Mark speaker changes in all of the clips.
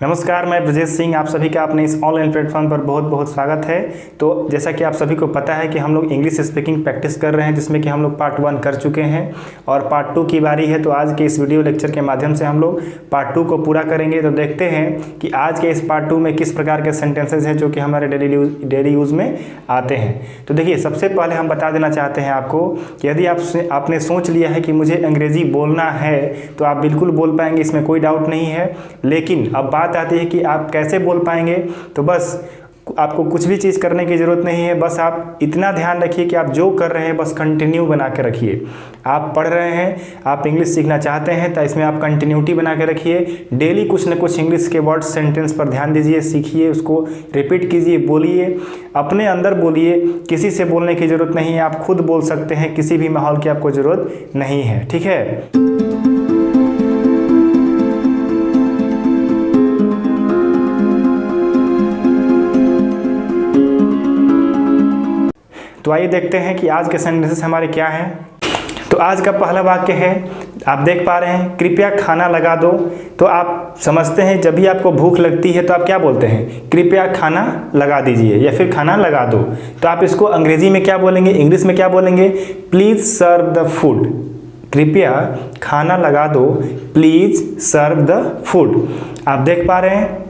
Speaker 1: नमस्कार, मैं ब्रजेश सिंह। आप सभी का अपने इस ऑनलाइन प्लेटफॉर्म पर बहुत बहुत स्वागत है। तो जैसा कि आप सभी को पता है कि हम लोग इंग्लिश स्पीकिंग प्रैक्टिस कर रहे हैं, जिसमें कि हम लोग पार्ट 1 कर चुके हैं और पार्ट 2 की बारी है। तो आज के इस वीडियो लेक्चर के माध्यम से हम लोग पार्ट 2 को पूरा करेंगे। तो देखते हैं कि आज के इस पार्ट 2 में किस प्रकार के सेंटेंसेज हैं जो कि हमारे डेली यूज़ में आते हैं। तो देखिए, सबसे पहले हम बता देना चाहते हैं आपको कि यदि आपने सोच लिया है कि मुझे अंग्रेज़ी बोलना है तो आप बिल्कुल बोल पाएंगे, इसमें कोई डाउट नहीं है। लेकिन अब बात आती है कि आप कैसे बोल पाएंगे। तो बस आपको कुछ भी चीज़ करने की ज़रूरत नहीं है, बस आप इतना ध्यान रखिए कि आप जो कर रहे हैं बस कंटिन्यू बना के रखिए। आप पढ़ रहे हैं, आप इंग्लिश सीखना चाहते हैं तो इसमें आप कंटिन्यूटी बना के रखिए। डेली कुछ न कुछ इंग्लिश के वर्ड सेंटेंस पर ध्यान दीजिए, सीखिए, उसको रिपीट कीजिए, बोलिए, अपने अंदर बोलिए। किसी से बोलने की ज़रूरत नहीं है, आप खुद बोल सकते हैं, किसी भी माहौल की आपको ज़रूरत नहीं है। ठीक है। तो आइए देखते हैं कि आज के सेंटेंसेस हमारे क्या हैं। तो आज का पहला वाक्य है, आप देख पा रहे हैं, कृपया खाना लगा दो। तो आप समझते हैं जब भी आपको भूख लगती है तो आप क्या बोलते हैं, कृपया खाना लगा दीजिए या फिर खाना लगा दो। तो आप इसको अंग्रेजी में क्या बोलेंगे, इंग्लिश में क्या बोलेंगे, प्लीज सर्व द फूड। कृपया खाना लगा दो, प्लीज सर्व द फूड। आप देख पा रहे हैं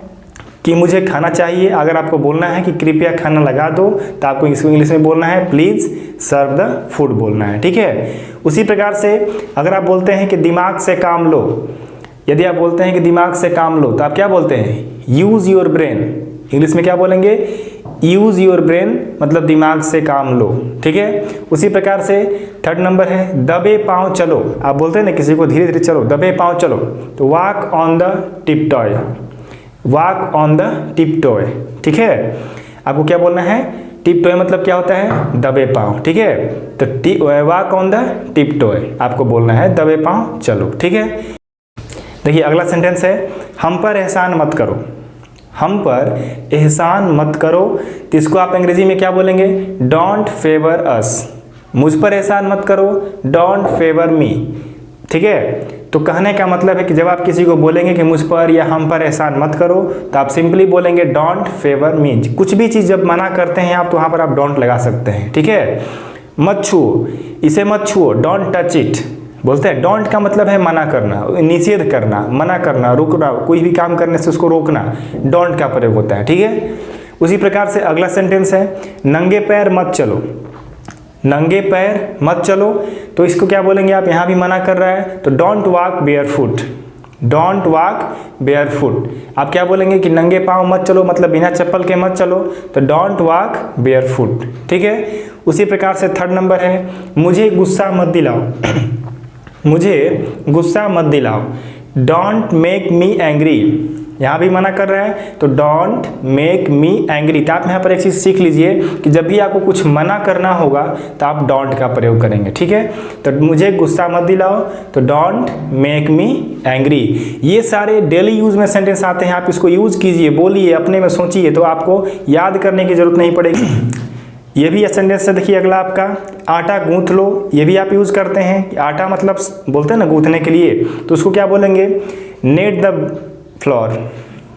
Speaker 1: कि मुझे खाना चाहिए। अगर आपको बोलना है कि कृपया खाना लगा दो तो आपको इसको इंग्लिश में बोलना है प्लीज़ सर्व द फूड बोलना है। ठीक है। उसी प्रकार से अगर आप बोलते हैं कि दिमाग से काम लो, यदि आप बोलते हैं कि दिमाग से काम लो तो आप क्या बोलते हैं, यूज़ योर ब्रेन। इंग्लिश में क्या बोलेंगे, यूज़ योर ब्रेन, मतलब दिमाग से काम लो। ठीक है। उसी प्रकार से थर्ड नंबर है, दबे पाँव चलो। आप बोलते हैं ना किसी को, धीरे धीरे चलो, दबे पाँव चलो। तो walk on the tip toy, walk on the tip toy. ठीक है। आपको क्या बोलना है, टिप टॉय मतलब क्या होता है, दबे पाँव। ठीक है। तो walk on the tip toy आपको बोलना है, दबे पाँव चलो। ठीक है। देखिए अगला सेंटेंस है, हम पर एहसान मत करो। हम पर एहसान मत करो, तो इसको आप अंग्रेजी में क्या बोलेंगे, डोंट फेवर अस। मुझ पर एहसान मत करो, डोंट फेवर मी। ठीक है। तो कहने का मतलब है कि जब आप किसी को बोलेंगे कि मुझ पर या हम पर एहसान मत करो तो आप सिंपली बोलेंगे डोंट फेवर मी। कुछ भी चीज़ जब मना करते हैं आप तो वहाँ पर आप डोंट लगा सकते हैं। ठीक है। मत छुओ, इसे मत छुओ, डोंट टच इट बोलते हैं। डोंट का मतलब है मना करना, निषेध करना, मना करना, रुकना, कोई भी काम करने से उसको रोकना, डोंट का प्रयोग होता है। ठीक है। उसी प्रकार से अगला सेंटेंस है, नंगे पैर मत चलो। नंगे पैर मत चलो, तो इसको क्या बोलेंगे आप, यहाँ भी मना कर रहा है तो don't walk bear foot. Don't walk bear foot. आप क्या बोलेंगे कि नंगे पाँव मत चलो, मतलब बिना चप्पल के मत चलो, तो डोंट वॉक बेयर फुट। ठीक है। उसी प्रकार से थर्ड नंबर है, मुझे गुस्सा मत दिलाओ। मुझे गुस्सा मत दिलाओ, डोंट मेक मी एंग्री। यहाँ भी मना कर रहा है तो डोंट मेक मी एंग्री। तो आप यहाँ पर एक चीज़ सीख लीजिए कि जब भी आपको कुछ मना करना होगा तो आप डोंट का प्रयोग करेंगे। ठीक है। तो मुझे गुस्सा मत दिलाओ तो डोंट मेक मी एंग्री। ये सारे डेली यूज़ में सेंटेंस आते हैं, आप इसको यूज़ कीजिए, बोलिए, अपने में सोचिए, तो आपको याद करने की ज़रूरत नहीं पड़ेगी। ये भी सेंटेंस है। देखिए अगला आपका, आटा गूंथ लो। ये भी आप यूज़ करते हैं। आटा मतलब बोलते हैं ना गूंथने के लिए, तो उसको क्या बोलेंगे, net the floor.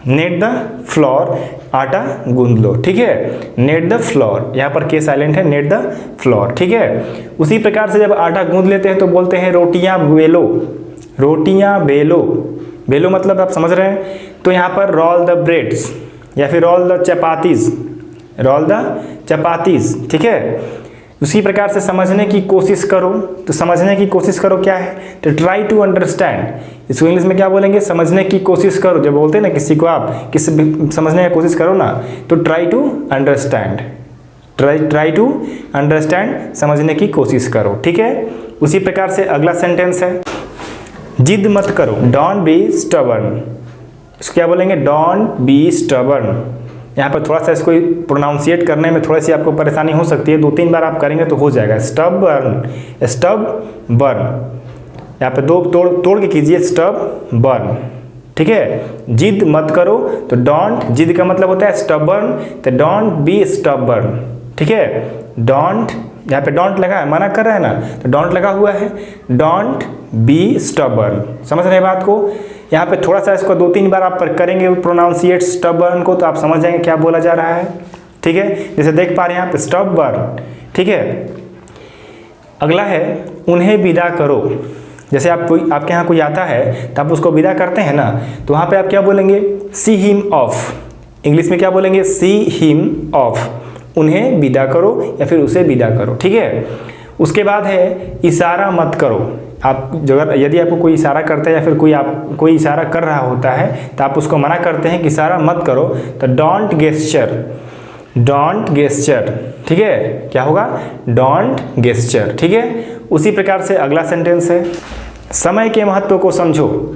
Speaker 1: Net the floor, आटा गूंद लो। ठीक है। नेट द फ्लोर, यहाँ पर के साइलेंट है, नेट द फ्लोर। ठीक है। उसी प्रकार से जब आटा गूंद लेते हैं तो बोलते हैं रोटियां बेलो। रोटियां बेलो, बेलो मतलब आप समझ रहे हैं। तो यहाँ पर रोल द ब्रेड्स या फिर roll the chapatis, roll the chapatis. ठीक है। उसी प्रकार से समझने की कोशिश करो, तो समझने की कोशिश करो क्या है, तो ट्राई टू अंडरस्टैंड। इसको इंग्लिश में क्या बोलेंगे, समझने की कोशिश करो। जब बोलते हैं ना किसी को आप किसी समझने की कोशिश करो ना, तो try to understand, try to understand, समझने की कोशिश करो। ठीक है। उसी प्रकार से अगला सेंटेंस है, जिद मत करो, डोंट बी स्टबर्न। इसको क्या बोलेंगे, डोंट बी स्टबर्न। यहाँ पर थोड़ा सा इसको प्रोनाउंसिएट करने में थोड़ी सी आपको परेशानी हो सकती है, 2-3 बार आप करेंगे तो हो जाएगा। स्टबर्न, स्टबर्न, यहाँ पे दो तोड़ के कीजिए, स्टबर्न। ठीक है। जिद मत करो तो डोंट, जिद का मतलब होता है स्टबर्न, तो डोंट बी स्टबर्न। ठीक है। डोंट, यहाँ पे डोंट लगा है, मना कर रहा है ना, तो डोंट लगा हुआ है, डोंट बी स्टबर्न। समझ रहे हैं बात को। यहाँ पे थोड़ा सा इसको 2-3 बार आप करेंगे प्रोनाउंसिएट स्टबर्न को, तो आप समझ जाएंगे क्या बोला जा रहा है। ठीक है, जैसे देख पा रहे हैं यहाँ पे स्टबर्न। ठीक है, अगला है उन्हें विदा करो। जैसे आपके यहाँ कोई आता है तो आप उसको विदा करते हैं ना, तो वहाँ पे आप क्या बोलेंगे, सी हिम ऑफ। इंग्लिश में क्या बोलेंगे, सी हिम ऑफ। उन्हें विदा करो या फिर उसे विदा करो। ठीक है, उसके बाद है इशारा मत करो। आप यदि आपको कोई इशारा करता है या फिर कोई इशारा कर रहा होता है तो आप उसको मना करते हैं कि इशारा मत करो, तो डोंट गेस्चर, डोंट गेस्चर। ठीक है, क्या होगा, डोंट गेस्चर। ठीक है, उसी प्रकार से अगला सेंटेंस है समय के महत्व को समझो।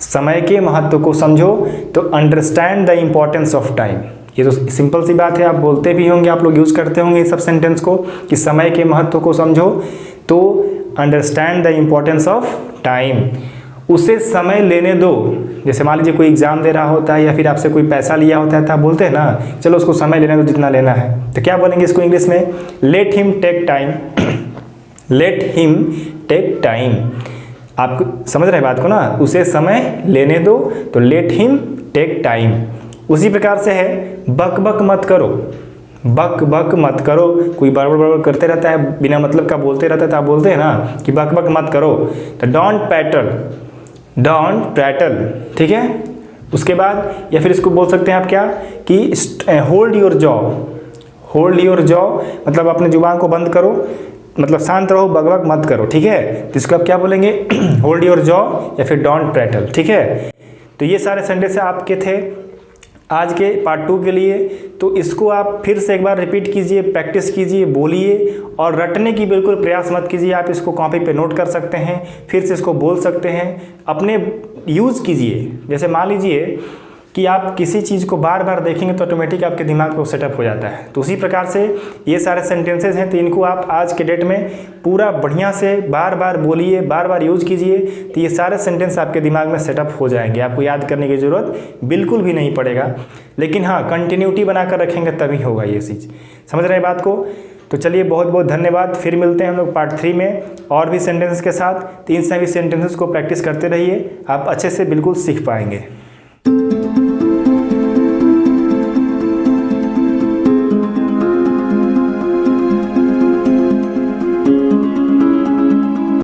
Speaker 1: समय के महत्व को समझो, तो understand the importance of time. ये तो सिंपल सी बात है, आप बोलते भी होंगे, आप लोग यूज करते होंगे इस सब सेंटेंस को कि समय के महत्व को समझो, तो understand the importance of time. उसे समय लेने दो। जैसे मान लीजिए कोई एग्जाम दे रहा होता है या फिर आपसे कोई पैसा लिया होता है तो आप बोलते हैं ना, चलो उसको समय लेने दो जितना लेना है, तो क्या बोलेंगे इसको इंग्लिश में, let him take time. Let him take time. आप समझ रहे हैं बात को ना, उसे समय लेने दो, तो लेट हिम टेक टाइम। उसी प्रकार से है बक बक मत करो। बक बक मत करो, कोई बड़बड़ बड़बड़ करते रहता है, बिना मतलब का बोलते रहता है, तो आप बोलते हैं ना कि बक बक मत करो, तो डोंट पैटल, डोंट पैटल। ठीक है, उसके बाद या फिर इसको बोल सकते हैं आप क्या कि hold your jaw. Hold your jaw मतलब अपने जुबान को बंद करो, मतलब शांत रहो, बक बक मत करो। ठीक है, तो इसको आप क्या बोलेंगे, होल्ड योर जॉ या फिर डोंट पैटल। ठीक है, तो ये सारे सेंटेंस आपके थे आज के पार्ट 2 के लिए। तो इसको आप फिर से एक बार रिपीट कीजिए, प्रैक्टिस कीजिए, बोलिए, और रटने की बिल्कुल प्रयास मत कीजिए। आप इसको कॉपी पे नोट कर सकते हैं, फिर से इसको बोल सकते हैं, अपने यूज़ कीजिए। जैसे मान लीजिए कि आप किसी चीज़ को बार बार देखेंगे तो ऑटोमेटिक आपके दिमाग में सेटअप हो जाता है। तो उसी प्रकार से ये सारे सेंटेंसेस हैं, तो इनको आप आज के डेट में पूरा बढ़िया से बार बार बोलिए, बार बार यूज़ कीजिए, तो ये सारे सेंटेंस आपके दिमाग में सेटअप हो जाएंगे। आपको याद करने की ज़रूरत बिल्कुल भी नहीं पड़ेगा, लेकिन हाँ कंटिन्यूटी बनाकर रखेंगे तभी होगा ये चीज़। समझ रहे हैं बात को? तो चलिए बहुत बहुत धन्यवाद। फिर मिलते हैं हम लोग पार्ट 3 में और भी सेंटेंसेस के साथ। 3 सभी सेंटेंसेस को प्रैक्टिस करते रहिए, आप अच्छे से बिल्कुल सीख पाएंगे।